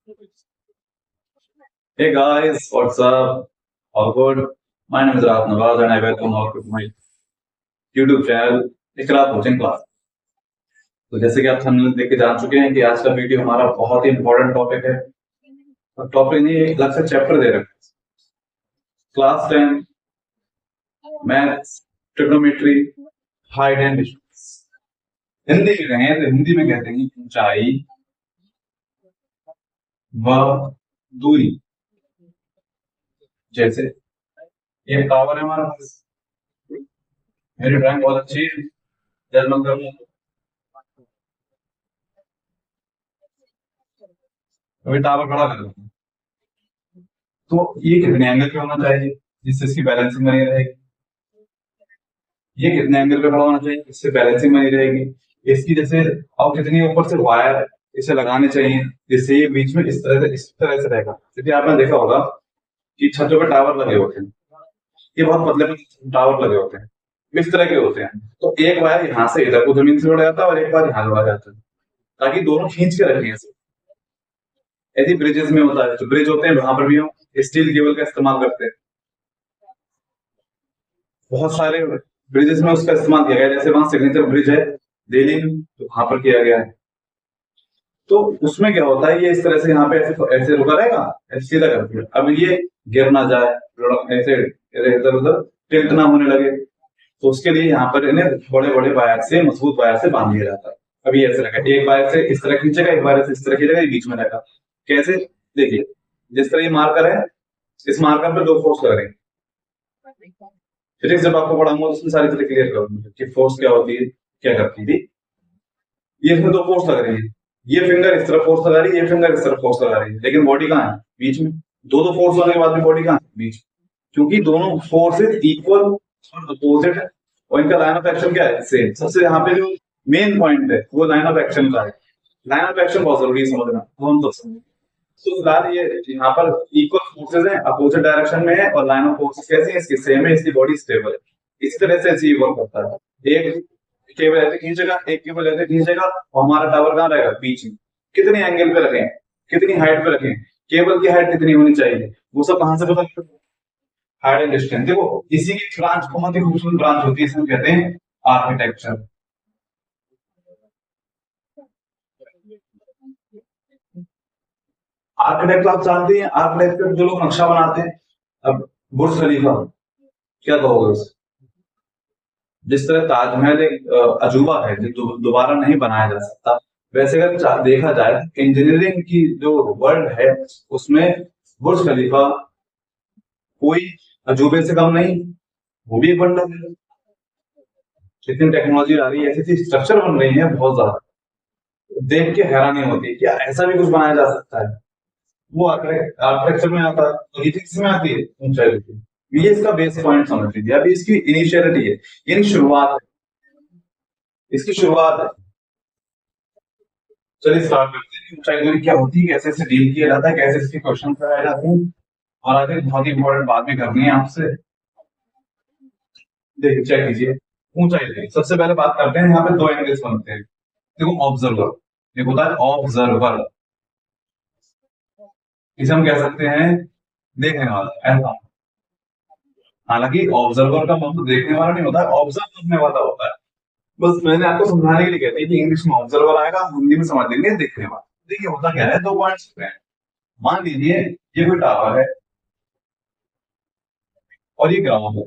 Hey guys, what's up? All good? My name is Raf Nawaz and I welcome all to my YouTube channel Iqra coaching class. तो जैसे कि आप thumbnail देख के जान चुके हैं कि आज का वीडियो हमारा बहुत ही इंपॉर्टेंट टॉपिक है और टॉपिक नहीं एक अलग से चैप्टर दे रखा है। Class 10 maths trigonometry height and distance. Hindi में कहें तो हिंदी में कहते हैं ऊंचाई व दूरी। जैसे ये टावर है हमारा पास, मेरी ड्राइंग बहुत अच्छी है, जर्नल करूँ अभी टावर खड़ा कर दूँ तो ये कितने एंगल पे होना चाहिए जिससे इसकी बैलेंसिंग बनी रहेगी। ये कितने एंगल पे खड़ा होना चाहिए इससे बैलेंसिंग बनी रहेगी। इसकी जैसे अब कितनी ऊपर से वायर इसे लगाने चाहिए जिससे ये बीच में इस तरह से रहेगा। जैसे आपने देखा होगा कि छतों पे टावर लगे होते हैं, ये बहुत पतले पतले टावर लगे होते हैं, इस तरह के होते हैं। तो एक वायर यहाँ से इधर को जमीन से जोड़ा जाता है और एक वायर यहाँ जोड़ा जाता है ताकि दोनों खींच के रखें ऐसे। ऐसी ब्रिजेस में होता है, जो ब्रिज होते हैं वहां पर भी हम स्टील केबल का इस्तेमाल करते हैं। बहुत सारे ब्रिजेस में उसका इस्तेमाल किया गया है, जैसे वहां सिग्नेचर ब्रिज है दिल्ली में, तो वहां पर किया गया है। तो उसमें क्या होता है, ये इस तरह से यहाँ पे ऐसे ऐसे रुका रहेगा, ऐसे सीधा कर दिया। अब ये गिर ना जाए, ऐसे इधर उधर टिल्ट ना होने लगे, तो उसके लिए यहाँ पर इन्हें बड़े बड़े वायर से, मजबूत वायर से बांध दिया जाता है। अभी ऐसे रखा, एक वायर से इस तरह खींचेगा, एक वायर से इस तरह खींचेगा, ये बीच में रहेगा। कैसे? देखिए, जिस तरह ये मार्कर है, इस मार्कर पे दो फोर्स लग रहे हैं। फिजिक्स जब आपको पढ़ाऊंगा तो उसमें सारी तरह क्लियर करूंगा कि फोर्स क्या होती है, क्या करती थी। ये इसमें दो फोर्स लग रही है, ये फिंगर इस तरफ फोर्स लगा रही है, ये फिंगर इस तरफ फोर्स लगा रही है, लेकिन बॉडी कहाँ है? बीच में। दो दो फोर्स होने के बाद भी बॉडी कहाँ है? बीच। क्योंकि दोनों फोर्सेस इक्वल और अपोजिट है और इनका लाइन ऑफ एक्शन क्या है? सेम। सबसे यहाँ पे जो मेन पॉइंट है वो लाइन ऑफ एक्शन का है। लाइन ऑफ एक्शन बहुत जरूरी है समझना, हम तो समझ। तो फिलहाल ये यहाँ पर इक्वल फोर्सेस हैं, अपोजिट डायरेक्शन में है, और लाइन ऑफ फोर्सेस कैसी है? इसकी सेम है, इसकी बॉडी स्टेबल है। इस तरह से ऐसे वर्क करता है। एक केबल ऐसे खींचेगा, एक केबल ऐसे खींचेगा और हमारा टावर कहाँ रहेगा? बीच में। कितने एंगल पे रखें, कितनी हाइट पे रखें, केबल की हाइट कितनी होनी चाहिए, वो सब कहां से पता लगता है? Height and distance. देखो, इसी की ब्रांच बहुत ही खूबसूरत ब्रांच होती है, इसे हम कहते हैं आर्किटेक्चर। आर्किटेक्ट आप जानते हैं, आर्किटेक्चर जो लोग नक्शा बनाते हैं। अब बुर्ज खलीफा, क्या कहोगे उसे? जिस तरह ताजमहल एक अजूबा है जो दोबारा नहीं बनाया जा सकता, वैसे अगर देखा जाए इंजीनियरिंग की जो वर्ल्ड है उसमें बुर्ज खलीफा कोई अजूबे से कम नहीं, वो भी एक वंडर है। इतनी टेक्नोलॉजी आ रही है, ऐसी ऐसी स्ट्रक्चर बन रही है बहुत ज्यादा, देख के हैरानी होती है क्या ऐसा भी कुछ बनाया जा सकता है। वो आर्किटेक्चर में आता है, तो ये चीज में आती है ऊंचाई की। ये इसका बेस पॉइंट समझ लीजिए। अभी इसकी इनिशियलिटी है, यानी शुरुआत है, इसकी शुरुआत है। चलिए स्टार्ट करते हैं। ऊंचाई दूरी क्या होती है, कैसे इसे डील किया जाता है, कैसे इसके क्वेश्चन कराए जाते हैं, और आगे बहुत ही इंपॉर्टेंट बात भी करनी है आपसे। देखिए चेक कीजिए, ऊंचाई दूरी सबसे पहले बात करते हैं। यहाँ पे दो एंगल्स बनते हैं। देखो ऑब्जर्वर, ये होता है ऑब्जर्वर, इसे हम कह सकते हैं देखने वाला, ऐसा। हालांकि ऑब्जर्वर का मतलब देखने वाला नहीं होता है, ऑब्जर्व करने वाला होता है। बस मैंने आपको समझाने के लिए कहती है कि इंग्लिश में ऑब्जर्वर आएगा, हिंदी में समझ लेंगे देखने वाला। देखिए होता क्या है, दो पॉइंट्स हैं। मान लीजिए ये कोई टावर है और ये ग्राउंड है।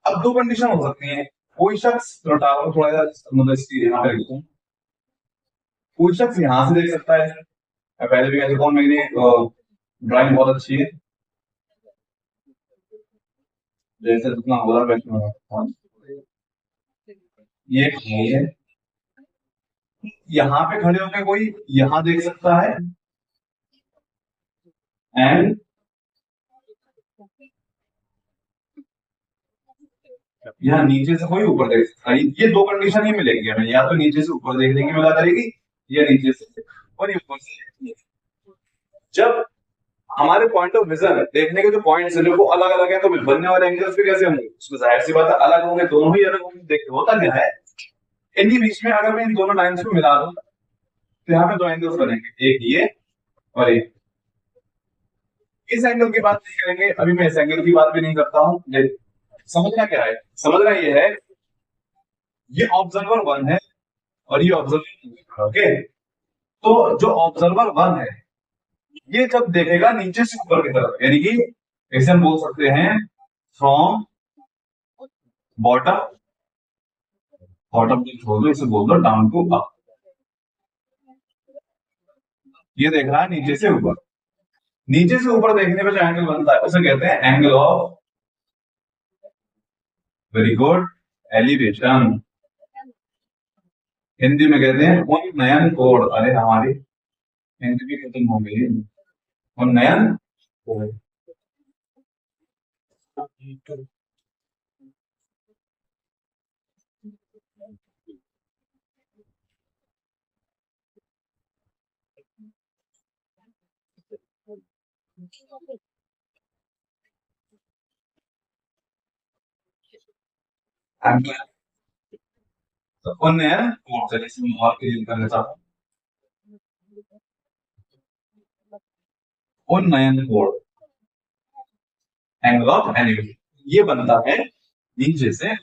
अब दो कंडीशन हो सकती है। कोई शख्स टावर थोड़ा मतलब इसकी यहाँ पे लिखूं, कोई शख्स यहाँ से देख सकता है। मैं पहले भी कह चुका हूँ, मेरी ड्राइंग बहुत अच्छी है, जैसे जितना हो रहा है ये है। यहाँ पे खड़े होकर कोई यहाँ देख सकता है एंड यहाँ नीचे से कोई ऊपर देख सकता है। ये दो कंडीशन ही मिलेगी हमें, या तो नीचे से ऊपर देखने की मिला करेगी या नीचे से और ये ऊपर से। जब हमारे पॉइंट ऑफ विजन देखने के जो पॉइंट्स हैं वो अलग अलग है, तो बनने वाले एंगल्स भी कैसे होंगे? उसमें जाहिर सी बात है अलग होंगे, दोनों ही अलग होंगे। देखिए होता क्या है, इनके बीच में अगर मैं इन दोनों लाइंस को मिला दूं तो यहाँ पे दो एंगल्स बनेंगे, एक ये और एक इस एंगल की बात नहीं करेंगे अभी, मैं इस एंगल की बात भी नहीं करता हूँ। समझना क्या है, समझना ये है, ये ऑब्जर्वर 1 है और ये ऑब्जर्वर 2 है। ओके, तो जो ऑब्जर्वर 1 है ये जब देखेगा नीचे से ऊपर की तरफ, यानी कि इसे हम बोल सकते हैं फ्रॉम बॉटम, बॉटम छोड़ दो, इसे बोल दो डाउन टू अप। ये देख रहा है नीचे से ऊपर, नीचे से ऊपर देखने पे जो एंगल बनता है उसे कहते हैं angle of, very good, elevation. Hindi में कहते हैं उन्नयन कोण। अरे हमारी हिंदी भी खत्म हो गई, उन्नयन कोण। तो उन्नयन कोण, चलिए इसमें और क्लियर कर लेता हूं, उन्नयन कोण, एंगल ऑफ एलिवेशन, ये बनता है नीचे से,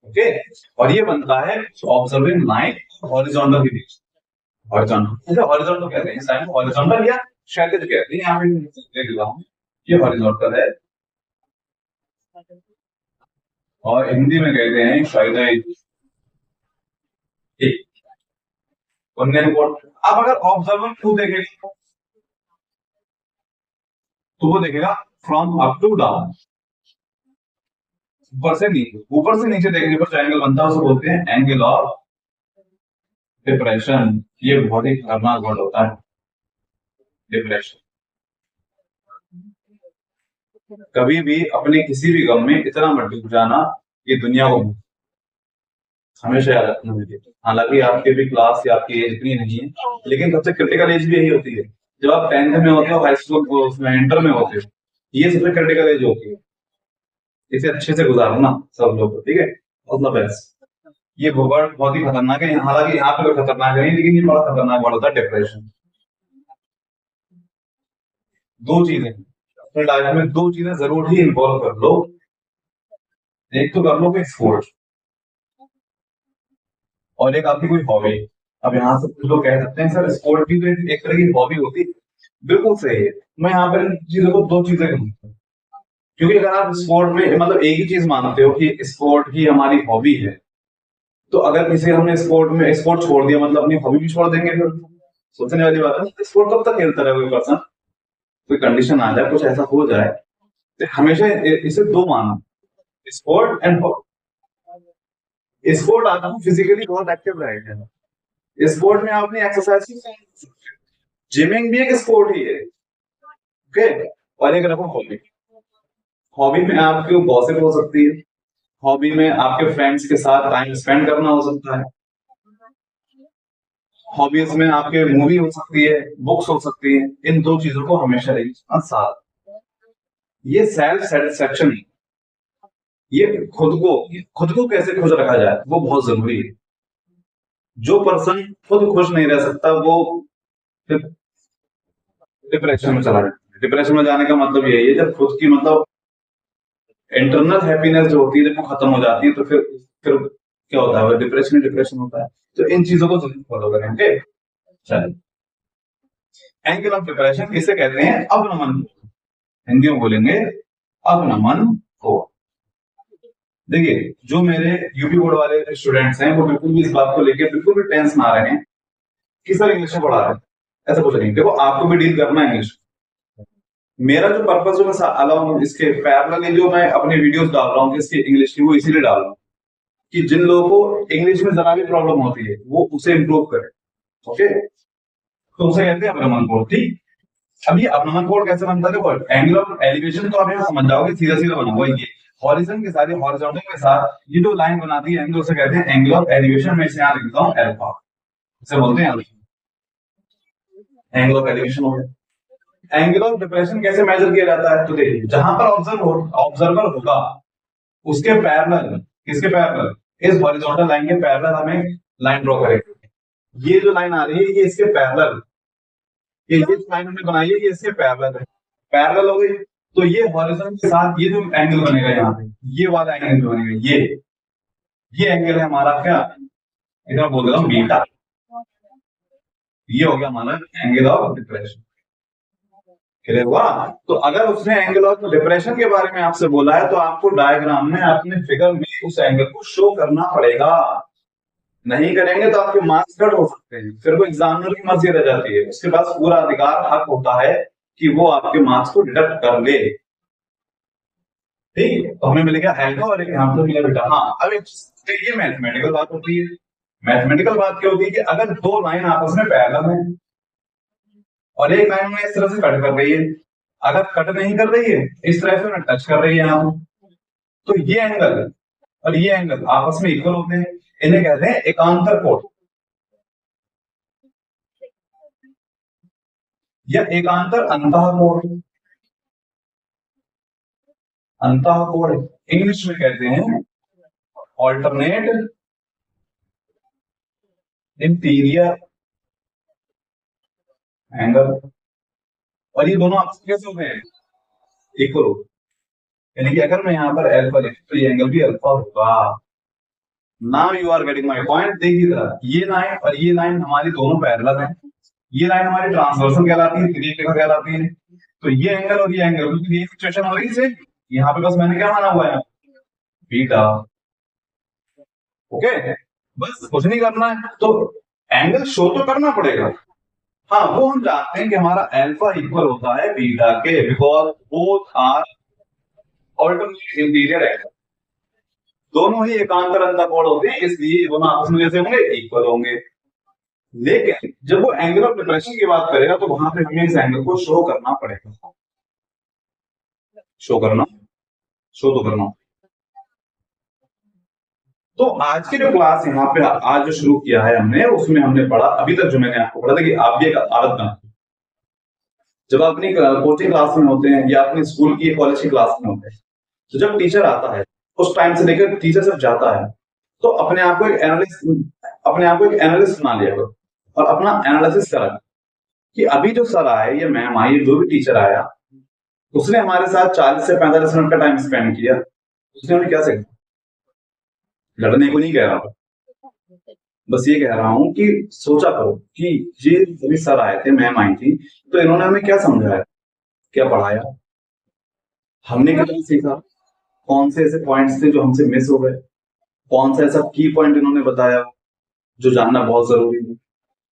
ओके, और ये बनता है ऑब्जर्विंग लाइन हॉरिजॉन्टल के बीच। हॉरिजॉन्टल, हॉरिजॉन्टल कहते हैं इस लाइन को, हॉरिजॉन्टल या क्षैतिज कहते हैं, यहाँ पे देख रहा हूँ ये हॉरिजॉन्टल है और हिंदी में कहते हैं क्षैतिज। उन्नयन कोण। अब अगर ऑब्जर्वर 2 देखेगा तो वो देखेगा फ्रॉम अप टू डाउन, ऊपर से नीचे, ऊपर से नीचे देखने पर जो एंगल बनता है उसे बोलते हैं एंगल ऑफ डिप्रेशन। ये बहुत ही खतरनाक वर्ड होता है, डिप्रेशन। कभी भी अपने किसी भी गम में इतना मत डूब जाना कि दुनिया को हमेशा याद रखना मुझे। हालांकि आपके भी क्लास या आपकी एज इतनी नहीं है, लेकिन सबसे क्रिटिकल एज भी यही होती है जब आप 10th में होते हो, हाई स्कूल उसमें इंटर में होते हो, ये सबसे क्रिटिकल एज होती है। इसे अच्छे से गुजारना सब लोग, ठीक है, ऑल द बेस्ट। ये वर्ड बहुत ही खतरनाक है, हालांकि यहाँ पे कोई खतरनाक नहीं, लेकिन ये बड़ा खतरनाक वर्ड होता है डिप्रेशन। दो चीजें अपने लाइफ में, दो चीजें जरूर ही इन्वॉल्व कर लो। एक तो कर लो कोई स्पोर्ट्स और एक आपकी कोई हॉबी। अब यहाँ से कुछ लोग कह सकते हैं सर स्पोर्ट भी तो एक तरह की हॉबी होती है, बिल्कुल सही है। मैं यहाँ पर इन चीजों को दो चीजें कहूंगा, क्योंकि अगर आप स्पोर्ट में मतलब एक ही चीज मानते हो कि स्पोर्ट ही हमारी हॉबी है, तो अगर किसी हमने स्पोर्ट में स्पोर्ट छोड़ दिया मतलब अपनी हॉबी भी छोड़ देंगे, फिर सोचने वाली बात है। स्पोर्ट कब तक खेलता रहे कोई पर्सन, कोई कंडीशन आ जाए, कुछ ऐसा हो जाए, तो हमेशा इसे दो मानो, स्पोर्ट एंड हॉबी। स्पोर्ट आपको फिजिकली बहुत एक्टिव रहेगा, स्पोर्ट में आप अपनी एक्सरसाइज, जिमिंग भी एक स्पोर्ट ही है, ओके। और एक रखो हॉबी, हॉबी में आपकी गॉसिप हो सकती है, हॉबी में आपके फ्रेंड्स के साथ टाइम स्पेंड करना हो सकता है, हॉबीज में आपके मूवी हो सकती है, बुक्स हो सकती है। इन दो चीजों को हमेशा रखिए साथ। ये सेल्फ सेटिस्फेक्शन, ये खुद को कैसे खुश रखा जाए वो बहुत जरूरी है। जो पर्सन खुद खुश नहीं रह सकता वो फिर डिप्रेशन में चला जाता है। डिप्रेशन में जाने का मतलब यही है जब खुद की मतलब इंटरनल हैप्पीनेस जो होती है जब वो खत्म हो जाती है, तो फिर क्या होता है, डिप्रेशन डिप्रेशन होता है। तो इन चीजों को जरूर फॉलो करें, ओके। चलिए, एंगल ऑफ डिप्रेशन किसे कहते हैं, अवनमन, हिंदी में बोलेंगे अवनमन को। देखिए जो मेरे यूपी बोर्ड वाले स्टूडेंट्स हैं वो बिल्कुल भी इस बात को लेकर बिल्कुल भी टेंस ना रहे हैं कि सर इंग्लिश में पढ़ा रहे हैं, ऐसा कुछ नहीं। देखो आपको भी डील करना है इंग्लिश। मेरा जो पर्पस जो मैं अलाउ इसके पैरेलली जो मैं अपनी वीडियोस डाल रहा हूँ इसकी इंग्लिश की, वो इसीलिए डाल रहा हूँ कि जिन लोगों को इंग्लिश में जरा भी प्रॉब्लम होती है वो उसे इम्प्रूव करे, ओके। तो उसे कहते हैं अवनमन कोण, ठीक। अब ये अवनमन कोण कैसे बनता है, देखो एंगल ऑफ एलिवेशन तो आप यहाँ समझ जाओगे, सीधा सीधा बना हुआ ये हॉरिजन के साथ, हॉरिजॉन्टल के साथ ये जो लाइन बनाती है एंगल, उसे कहते हैं एंगल ऑफ एलिवेशन। मैं इसे यहाँ लिखता हूँ अल्फा, इसे बोलते हैं एंगल ऑफ एलिवेशन हो गया। एंगल ऑफ डिप्रेशन कैसे मेजर किया जाता है, तो देखिए जहां पर ऑब्जर्वर होगा उसके पैरेलल, किसके पैरेलल, इस हॉरिजॉन्टल लाइन के पैरेलल हमें लाइन ड्रॉ करेंगे, ये जो लाइन आ रही है ये इसके पैरेलल, ये लाइन हमने बनाई है ये इसके पैरेलल है, पैरेलल हो गई। तो ये हॉरिजॉन्टल के साथ ये जो एंगल बनेगा यहाँ पे, ये वाला एंगल जो बनेगा, ये एंगल है हमारा क्या, इधर बोल रहा हूँ बीटा। ये हो गया हमारा एंगल ऑफ डिप्रेशन। क्लियर हुआ? तो अगर उसने एंगल ऑफ डिप्रेशन के बारे में आपसे बोला है तो आपको डायग्राम में अपने फिगर में उस एंगल को शो करना पड़ेगा। नहीं करेंगे तो आपके मार्क्स कट हो सकते हैं, फिर वो एग्जामिनर की मर्जी रह जाती है, उसके पास पूरा अधिकार हक होता है कि वो आपके मार्क्स को डिडक्ट कर ले। ठीक है, तो हमें मिलेगा एल्फा और एक यहाँ पर मिला बेटा। हाँ, अब ये मैथमेटिकल बात होती है। मैथमेटिकल बात क्या होती है कि अगर दो लाइन आपस में पैरेलल है और एक लाइन में इस तरह से कट कर रही है, अगर कट नहीं कर रही है इस तरह से उन्हें टच कर रही है यहाँ, तो ये एंगल और ये एंगल आपस में इक्वल होते हैं, इन्हें कहते हैं एकांतर कोण या एकांतर अंतः कोण। अंतः कोण इंग्लिश में कहते हैं ऑल्टरनेट इंटीरियर एंगल। और ये दोनों आपस में कैसे होते हैं, इक्वल होते हैं। यानी कि अगर मैं यहाँ पर अल्फा लिखूं तो ये एंगल भी अल्फा होगा। Now you are getting my point. देखिए जरा, ये लाइन और ये लाइन हमारी दोनों पैरेलल हैं, ये लाइन हमारी ट्रांसवर्सल कहलाती है, क्रिएटिव कहलाती है। तो ये एंगल और ये एंगल बिल्कुल ये सिचुएशन हो रही है। यहाँ पे बस मैंने क्या माना हुआ है, बीटा। ओके, बस कुछ नहीं करना है, तो एंगल शो तो करना पड़ेगा। हाँ, वो हम जानते हैं कि हमारा अल्फा इक्वल होता है बीटा के, because both are alternate interior angle, दोनों ही एकांतर अंतःकोण होते हैं, इसलिए दोनों आपस में जैसे होंगे इक्वल होंगे। लेकिन जब वो एंगल ऑफ डिप्रेशन की बात करेगा तो वहां पे हमें इस एंगल को शो करना पड़ेगा। शो तो करना। तो आज की जो क्लास यहाँ पे आज जो शुरू किया है हमने, उसमें हमने पढ़ा अभी तक जो मैंने आपको पढ़ा था कि आप भी एक आदत बना, जब आप अपनी कोचिंग क्लास में होते हैं या अपने स्कूल की कॉलेज की क्लास में होते हैं, तो जब टीचर आता है उस टाइम से लेकर टीचर जब जाता है तो अपने आप को एक एनालिस्ट बना लिया करो और अपना एनालिसिस करा कि अभी जो सर आए या मैम आई, जो भी टीचर आया, उसने हमारे साथ 40 से 45 मिनट का टाइम स्पेंड किया, उसने हमें क्या सिखाया। लड़ने को नहीं कह रहा, बस ये कह रहा हूं कि सोचा करो कि ये सभी सर आए थे, मैम आई थी, तो इन्होंने हमें क्या समझाया, क्या पढ़ाया, हमने कितना सीखा, कौन से ऐसे पॉइंट्स थे जो हमसे मिस हो गए, कौन सा ऐसा की पॉइंट इन्होंने बताया जो जानना बहुत जरूरी है।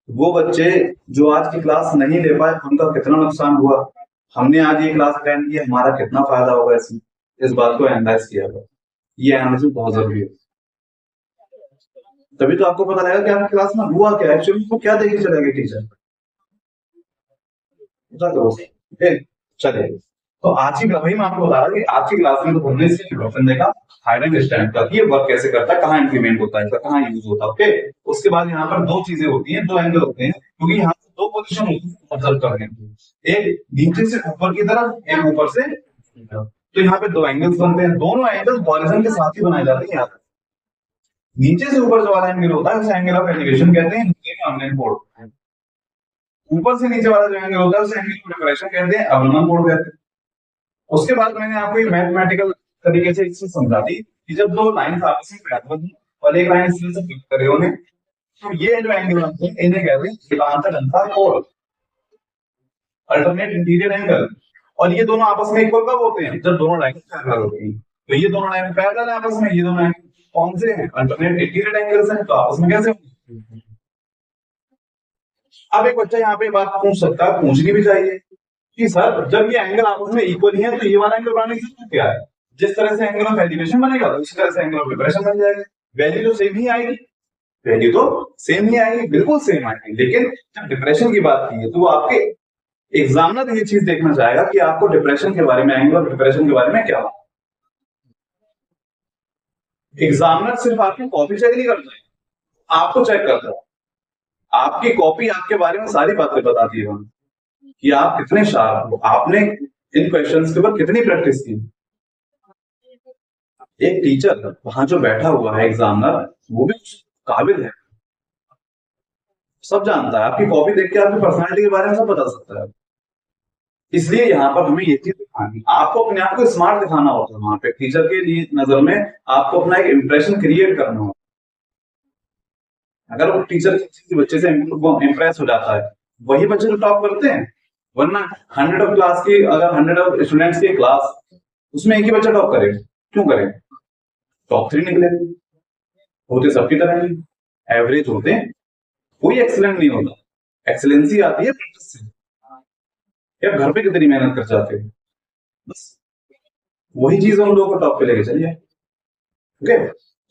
वो बच्चे जो आज की क्लास नहीं ले पाए उनका कितना नुकसान हुआ, हमने आज ये क्लास अटेंड की, हमारा कितना फायदा होगा इसमें, इस बात को एनालाइज किया गया। ये एनालिसिस बहुत जरूरी है, तभी तो आपको पता लगेगा कि आपकी क्लास में हुआ क्या, एक्चुअली वो क्या देख के चला गया टीचर। चलिए, तो आज की वही मैं आपको बता रहा कि आज की क्लास में तो हमने सिर्फ देखा थायराइड स्टैंड का, ये वर्क कैसे करता है, कहाँ इंप्लीमेंट होता है, कहाँ यूज होता है। ओके, उसके बाद यहाँ पर दो चीजें होती हैं, दो एंगल होते हैं, क्योंकि यहाँ पर दो पोजीशन होती है ऑब्जर्व करने की, एक नीचे से ऊपर की तरफ, एक ऊपर से। तो यहाँ पे दो एंगल्स बनते हैं, दोनों एंगल्स हॉरिजॉन्टल के साथ ही बनाए जाते हैं। यहाँ पर नीचे से ऊपर जो वाला एंगल होता है उसे एंगल ऑफ एलिवेशन कहते हैं, ऊपर से नीचे वाला जो एंगल होता है उसे एंगल ऑफ डिप्रेशन कहते हैं, अवनमन कोण कहते हैं। उसके बाद मैंने आपको एक मैथमेटिकल तरीके से इससे समझा दी कि जब दो लाइंस आपस में पैरेलल और एक लाइन इस तरह से फ्लिप करे उन्हें, तो ये जो एंगल होते हैं इन्हें कहते हैं एकांतर अंतःकोण, अल्टरनेट इंटीरियर एंगल। और ये दोनों आपस में इक्वल कब होते हैं, जब दोनों लाइन पैरेलल होती हैं। तो ये दोनों लाइन पैरेलल है आपस में, ये दोनों लाइन कौन से हैं, अल्टरनेट इंटीरियर एंगल्स हैं, तो आपस में कैसे होंगे। अब एक बच्चा यहाँ पे बात पूछ सकता है, पूछनी भी चाहिए कि सर जब ये एंगल आपस में इक्वल ही है तो ये वाला एंगल बनाने की जरूरत क्या है, जिस तरह से एंगल ऑफ एलिवेशन बनेगा उसी तरह से एंगल ऑफ डिप्रेशन बन जाएगा, वैल्यू तो सेम ही आएगी, वैल्यू तो सेम ही आएगी, बिल्कुल सेम आएगी। लेकिन जब डिप्रेशन की बात की है तो वो आपके एग्जामिनर ये चीज देखना चाहेगा कि आपको डिप्रेशन के बारे में, एंगल ऑफ डिप्रेशन के बारे में क्या, एग्जामिनर सिर्फ आपकी कॉपी चेक नहीं करता है, आपको चेक करता है। आपकी कॉपी आपके बारे में सारी बातें बताती है कि आप कितने शार्प हो, आपने इन क्वेश्चंस के ऊपर कितनी प्रैक्टिस की। एक टीचर वहां जो बैठा हुआ है एग्जामिनर, वो भी काबिल है, सब जानता है, आपकी कॉपी देख के आपकी पर्सनालिटी के बारे में सब बता सकता है। इसलिए यहाँ पर हमें ये चीज दिखानी, आपको अपने आप को स्मार्ट दिखाना होता है। वहां पे टीचर के लिए नजर में आपको अपना एक इंप्रेशन क्रिएट करना होता है। अगर वो टीचर किसी बच्चे से इम्प्रेस हो जाता है, वही बच्चे तो टॉप करते हैं। वरना 100 ऑफ क्लास की, अगर 100 ऑफ स्टूडेंट्स की क्लास, उसमें एक ही बच्चा टॉप करे, क्यों करे? टॉप 3 निकले, होते सबकी तरह ही एवरेज होते हैं, कोई एक्सीलेंट नहीं होता। एक्सीलेंसी आती है प्रैक्टिस से। या घर पे कितनी मेहनत कर जाते हैं, बस वही चीज हम लोगों को टॉप पे लेके चलिए। ओके,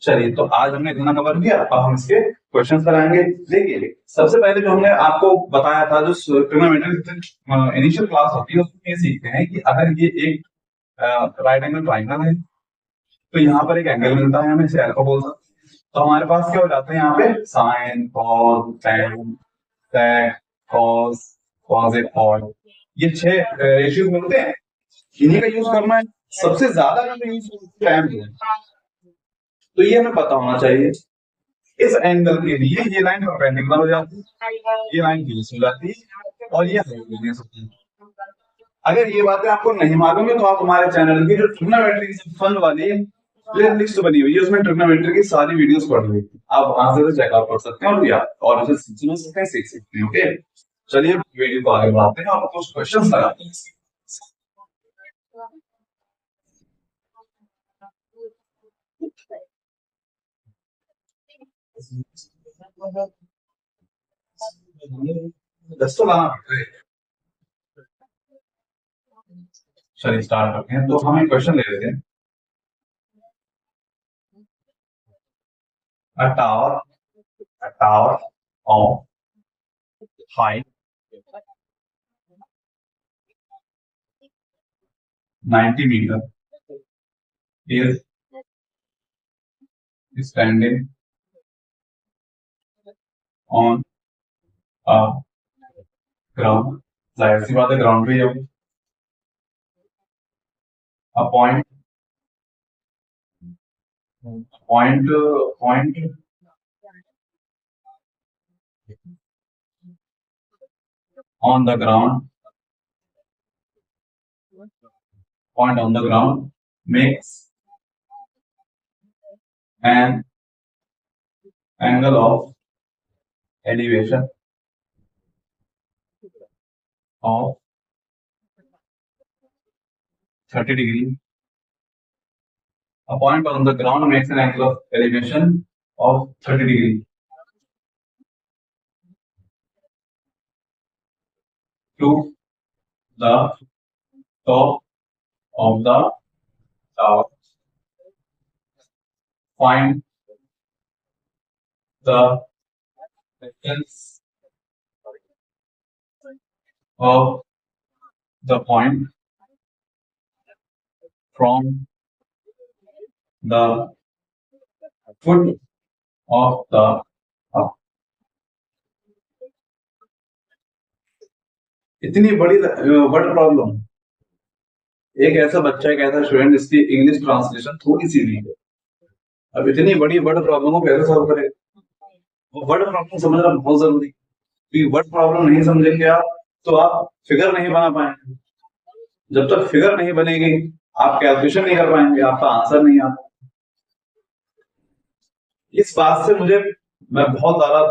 चलिए तो आज हमने इतना कवर किया, अब हम इसके क्वेश्चन कराएंगे। देखिए सबसे पहले जो हमने आपको बताया था, जो ट्रिग्नोमेट्री इनिशियल क्लास होती है, उसमें ये सीखते हैं कि अगर ये एक राइट एंगल ट्राइंगल है, तो यहाँ पर एक एंगल मिलता है, हमें इसे अल्फा बोलते हैं। तो हमारे पास क्या हो जाता है यहाँ पे साइन, कॉस, टेन, सेक, कॉस, कॉस और ये 6 रेशियोज मिलते हैं, इन्हीं का यूज करना है। सबसे ज्यादा यूज टाइम है, तो ये हमें पता होना चाहिए। इस एंगल के लिए ये लाइन परपेंडिकुलर हो जाती है, ये लाइन बेस हो जाती है, और ये हाइपोटेन्यूज होती है। अगर ये बातें आपको नहीं मालूम है, तो आप हमारे चैनल की जो ट्रिग्नोमेट्री फन वाली प्लेलिस्ट बनी हुई है, उसमें ट्रिग्नोमेट्री की सारी वीडियोस पड़ी हुई है, आप वहां से चेकआउट कर सकते हैं, और इसे समझ सकते हैं, सीख सकते हैं। ओके, चलिए वीडियो को आगे बढ़ाते हैं और कुछ क्वेश्चन लगाते हैं। दोस्तों चलिए स्टार्ट करते हैं। तो हम एक क्वेश्चन ले लेते हैं। A tower of height 90 meter is standing on a ground. जाहिर सी बात है ग्राउंड पे होगी। A point on the ground, makes an angle of elevation of 30 degree. A point on the ground makes an angle of elevation of 30 degree to the top of the tower. Find the distance of the point from the foot of the tower. इतनी बड़ी word problem, एक ऐसा बच्चा, एक ऐसा student, इसकी English translation थोड़ी सी नहीं है। अब इतनी बड़ी वर्ड प्रॉब्लम को कैसे सॉल्व करेगा? वो वर्ड प्रॉब्लम समझना बहुत जरूरी है, क्योंकि वर्ड प्रॉब्लम नहीं समझेंगे आप तो आप फिगर नहीं बना पाएंगे। जब तक फिगर नहीं बनेगी आप कैलकुलेशन नहीं कर पाएंगे, आपका आंसर नहीं आता। इस बात से मैं बहुत ज्यादा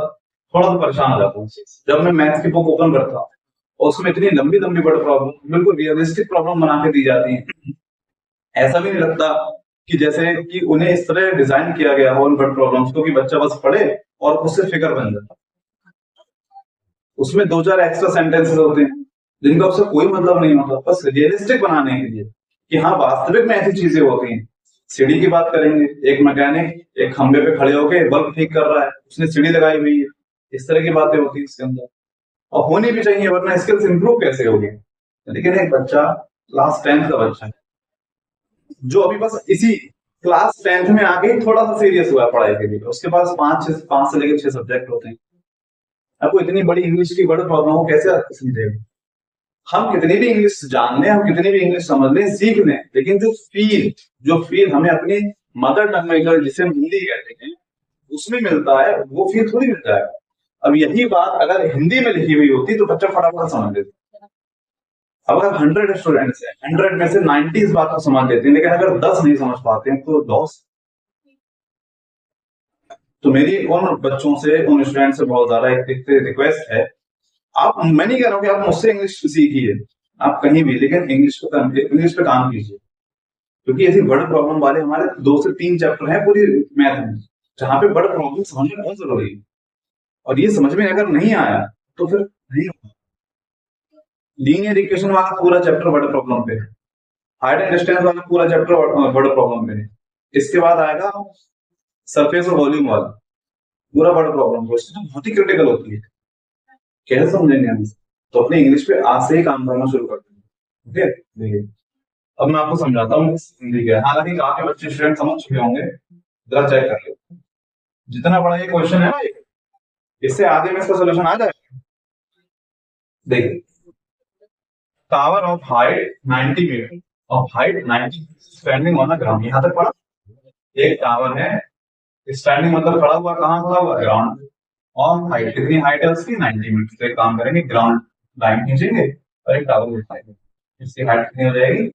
थोड़ा सा परेशान हो जाता हूँ जब मैं मैथ्स की बुक ओपन करता हूँ और उसमें इतनी लंबी लंबी वर्ड प्रॉब्लम, बिल्कुल रियलिस्टिक प्रॉब्लम बना के दी जाती है। ऐसा भी नहीं लगता कि जैसे कि उन्हें इस तरह डिजाइन किया गया हो उन वर्ड प्रॉब्लम्स को कि बच्चा बस पढ़े और उससे फिगर बन जाता। उसमें 2-4 एक्स्ट्रा सेंटेंसेस होते हैं जिनका उससे कोई मतलब नहीं होता, बस रियलिस्टिक बनाने के लिए कि हाँ वास्तविक में ऐसी चीजें होती हैं। सीढ़ी की बात करेंगे, एक मैकेनिक एक खंबे पे खड़े होकर बल्ब ठीक कर रहा है, उसने सीढ़ी लगाई हुई है, इस तरह की बातें होती है इसके अंदर, और होनी भी चाहिए, वरना स्किल्स इंप्रूव कैसे होगी। लेकिन एक बच्चा क्लास 10th का बच्चा है जो अभी बस इसी क्लास 10th में आके थोड़ा सा सीरियस हुआ है पढ़ाई के लिए, उसके पास 5 से लेकर 6 सब्जेक्ट होते हैं। आपको इतनी बड़ी इंग्लिश की बड़ी प्रॉब्लम हो कैसे समझेगा? हम कितनी भी इंग्लिश जान लें, हम कितनी भी इंग्लिश समझ लें, सीख लें, लेकिन जो फील हमें अपनी मदर टंग में, जिसे हम हिंदी कहते हैं, उसमें मिलता है, वो फील थोड़ी मिलता है। अब यही बात अगर हिंदी में लिखी हुई होती तो बच्चा फटाफट समझ लेता। अब अगर 100 स्टूडेंट्स हैं, 100 में से 90 इस बात को समझ लेते हैं, लेकिन अगर 10 नहीं समझ पाते हैं तो लॉस। तो मेरी उन बच्चों से, उन स्टूडेंट से बहुत ज्यादा एक रिक्वेस्ट है, आप, मैं नहीं कह रहा हूँ कि आप मुझसे इंग्लिश सीखिए, आप कहीं भी, लेकिन इंग्लिश पे काम कीजिए, क्योंकि ऐसी बड़ी प्रॉब्लम वाले हमारे 2 से 3 चैप्टर हैं पूरी मैथ में, जहां पे बड़ा प्रॉब्लम समझना बहुत जरूरी है, और ये समझ में अगर नहीं आया तो फिर नहीं होगा। लीनियर इक्वेशन वाला पूरा चैप्टर बड़ा प्रॉब्लम पे है, हाइट एंड डिस्टेंस वाला पूरा चैप्टर बड़ा प्रॉब्लम पे है, इसके बाद आएगा सरफेस और वॉल्यूम वाला पूरा बड़ा प्रॉब्लम, क्वेश्चन बहुत ही क्रिटिकल होती है, कैसे समझेंगे हम? तो अपने इंग्लिश पे आज से ही काम करना शुरू करते हैं। ओके, देखिए अब मैं आपको समझाता हूँ हिंदी क्या है। हालांकि काफी बच्चे स्टूडेंट समझ चुके होंगे, जरा चेक कर लो, जितना बड़ा ये क्वेश्चन है ना, इससे आगे में इसका सोल्यूशन आ जाएगा। देखिए, tower of height 90 metre, of height 90 standing on the ground, यहां तक पड़ा। एक टावर है, स्टैंडिंग मतलब खड़ा हुआ, कहां खड़ा हुआ? ग्राउंड। ऑन हाइट, कितनी हाइट है उसकी? 90 मीटर। तो एक काम करेंगे, ग्राउंड लाइन खींचेंगे और एक टावर उठाएंगे, इसकी हाइट कितनी हो जाएगी?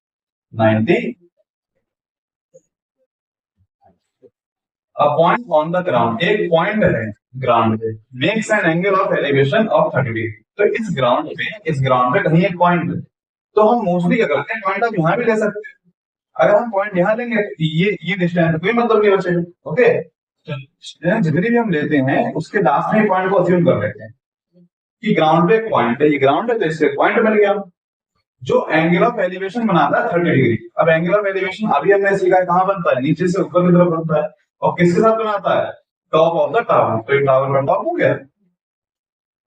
90। A point on the ground, एक पॉइंट है ग्राउंड पे, makes an angle of elevation of 30 degree. तो इस ग्राउंड पे कहीं एक पॉइंट है, तो हम मोस्टली क्या करते हैं, पॉइंट आप यहाँ भी ले सकते हैं। अगर हम पॉइंट यहाँ लेंगे ये डिस्टेंस कोई मतलब नहीं बचेगा। ओके, तो जितनी भी हम लेते हैं उसके लास्ट में पॉइंट को अज्यूम कर लेते हैं कि ग्राउंड पे एक पॉइंट है, ये ग्राउंड है तो इससे पॉइंट मिल गया, जो एंगल ऑफ एलिवेशन बनाता है 30 डिग्री। अब एंगल ऑफ एलिवेशन अभी हमने सीखा है कहां बनता है, नीचे से ऊपर की तरफ बनता है, और किसके साथ बनाता है? Top of the tower. तो ये टावर का टॉप हो गया,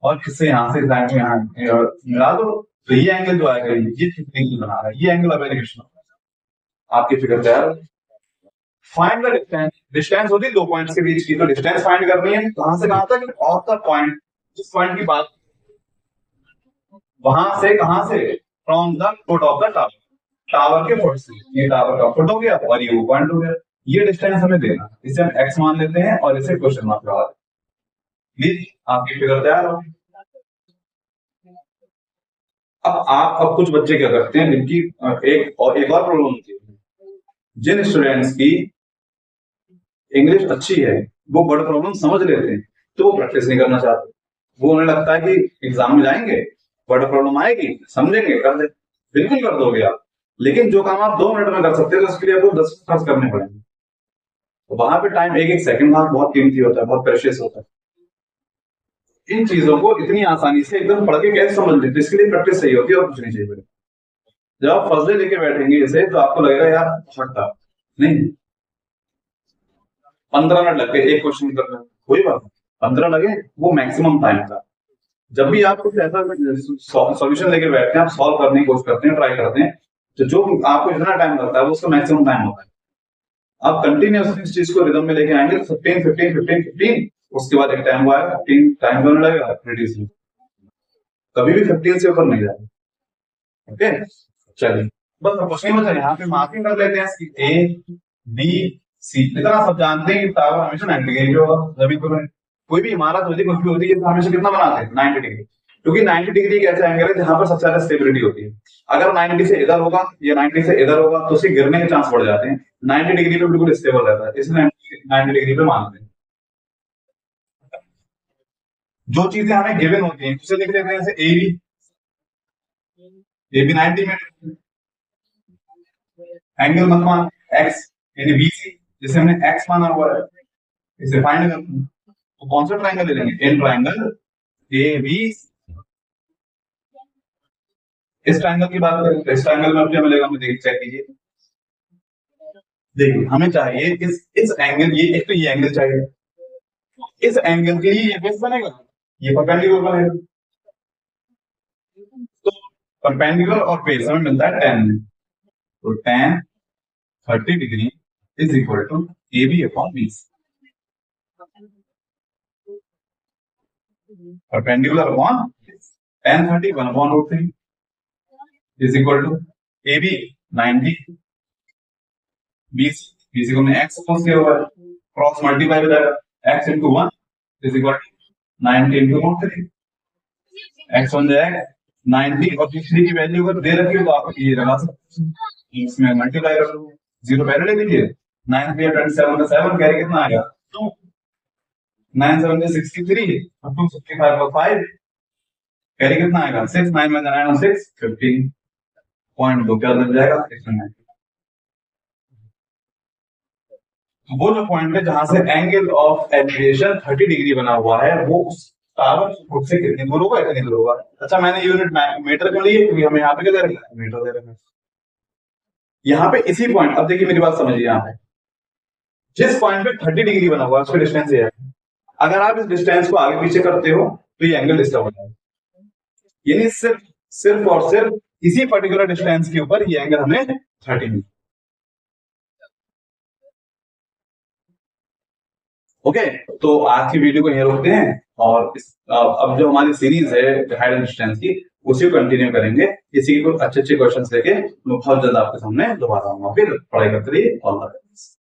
और किससे यहां से लाइन में यहाँ मिला दो, तो ये एंगल जो आएगा ये 50 डिग्री बना रहा है, ये एंगल ऑफ एलिवेशन। आपकी फिगर तैयार। फाइंड द डिस्टेंस, डिस्टेंस होती है दो पॉइंट्स के बीच की, तो डिस्टेंस फाइंड करनी है कहां से कहां तक, ऑफ द पॉइंट, जिस पॉइंट की बात, वहां से कहां से, from the foot of the tower, tower के फुट से, ये टावर का फुट हो गया और ये पॉइंट हो गया, ये डिस्टेंस हमें देना, इसे हम x मान लेते हैं और इसे क्वेश्चन मार्क लगा देते हैं। प्लीज आपकी फिगर तैयार हो। अब कुछ बच्चे क्या करते हैं, जिनकी एक और प्रॉब्लम होती है, जिन स्टूडेंट्स की इंग्लिश अच्छी है वो बड़ा प्रॉब्लम समझ लेते हैं, तो वो प्रैक्टिस नहीं करना चाहते, वो उन्हें लगता है कि एग्जाम में जाएंगे बड़ा प्रॉब्लम आएगी, समझेंगे, कर दे, बिल्कुल कर दोगे आप, लेकिन जो काम आप 2 मिनट में कर सकते हैं तो उसके लिए आपको 10 खर्च करने पड़ेंगे, तो वहां पे टाइम, एक एक सेकंड वहां बहुत कीमती होता है, बहुत प्रेशियस होता है। इन चीजों को इतनी आसानी से एकदम पढ़ के कैसे समझ लेते, इसके लिए प्रैक्टिस चाहिए होती है और कुछ नहीं चाहिए। जब आप फर्स्ट डे लेके बैठेंगे इसे तो आपको लगेगा यार बहुत टफ, नहीं 15 मिनट लग गए एक क्वेश्चन करने, कोई बात नहीं, 15 लगे वो मैक्सिमम टाइम था। जब भी आप कुछ ऐसा सॉल्यूशन लेके बैठते हैं, आप सॉल्व करने की कोशिश करते हैं, ट्राई करते हैं, तो जो आपको इतना टाइम लगता है वो उसका मैक्सिमम टाइम होता है। आप कंटिन्यूसली इस चीज को रिदम में लेके आएंगे, 15 15 15 15, उसके बाद एक टाइम आएगा 15 टाइम होने लगेगा, रिड्यूस, कभी भी 15 से ऊपर नहीं जाएगा। ओके, चलिए बस क्वेश्चन में यहाँ पे मार्किंग कर लेते हैं, ए बी सी, इतना सब जानते हैं कि टावर हमेशा 90 डिग्री पे होगा, जब भी कोई भी इमारत होती है, कुछ भी होती है, हमेशा कितना बनाते हैं? 90 डिग्री, क्योंकि 90 डिग्री एक ऐसा एंगल है जहां पर सबसे ज्यादा स्टेबिलिटी होती है। अगर 90 से इधर होगा या 90 से इधर होगा तो उसके गिरने के चांस बढ़ जाते हैं, 90 डिग्री पे बिल्कुल स्टेबल रहता है, इसलिए 90 डिग्री पे मानते हैं। जो चीजें हमें गिवन होती हैं उसे लिख लेते हैं, जैसे ए बी 90 में, एंगल मत मान एक्स यानी बीसी, जिसे हमने एक्स माना हुआ है, इसे फाइंड करते हैं, तो कौन सा ट्रायंगल ले लेंगे? इन ट्रायंगल ए बी, इस ट्रायंगल की बात करें तो इस ट्रायंगल में क्या मिलेगा, मुझे चेक कीजिए। देखिए हमें चाहिए इस एंगल, ये एक तो ये एंगल चाहिए, इस एंगल के लिए ये बेस बनेगा, ये परपेंडिकुलर बनेगा, तो परपेंडिकुलर और बेस हमें मिलता है 10, तो tan 30 degree is equal to A B upon B, perpendicular upon tan 30 1 upon root 3 is equal to A B 90, BC को हमने x सपोज किया हुआ है, क्रॉस मल्टीप्लाई हो जाएगा, x into 1 is equal to 90 into root 3 x बन जाएगा 90 और तीसरी की वैल्यू अगर दे रखी हो तो आप ये लगा सकते हैं, इसमें मल्टीप्लाई कर लो, जीरो पहले ले लीजिए, 9 3 27 का 7 कैरी कितना आएगा 2, 9 7 63 और 2 65 का 5 कैरी कितना आएगा 6, 9 में 9 और 6 15 पॉइंट 2 क्या बन जाएगा 690। वो जो पॉइंट है जहां से एंगल ऑफ एलिवेशन 30 डिग्री बना हुआ है वो उस टावर खुद से कितनी दूर होगा, कितनी दूर होगा। अच्छा मैंने यूनिट मीटर क्यों लिए, क्योंकि हमें यहाँ पे क्या दे रखा है, मीटर दे रखा है। यहाँ पे इसी पॉइंट, अब देखिए मेरी बात समझिए, यहाँ पे जिस पॉइंट पे 30 डिग्री बना हुआ है उसका डिस्टेंस ये है, अगर आप इस डिस्टेंस को आगे पीछे करते हो तो ये एंगल डिस्टर्ब हो जाएगा, यानी सिर्फ सिर्फ और सिर्फ इसी पर्टिकुलर डिस्टेंस के ऊपर ये एंगल हमें 30 मिला। ओके तो आज की वीडियो को यहीं रोकते हैं और अब जो हमारी सीरीज है हाइट एंड डिस्टेंस की उसी को कंटिन्यू करेंगे। इसी के कुछ अच्छे क्वेश्चंस लेके मैं बहुत जल्द आपके सामने दोबारा आऊंगा, फिर पढ़ाई करते रहिए। All the best.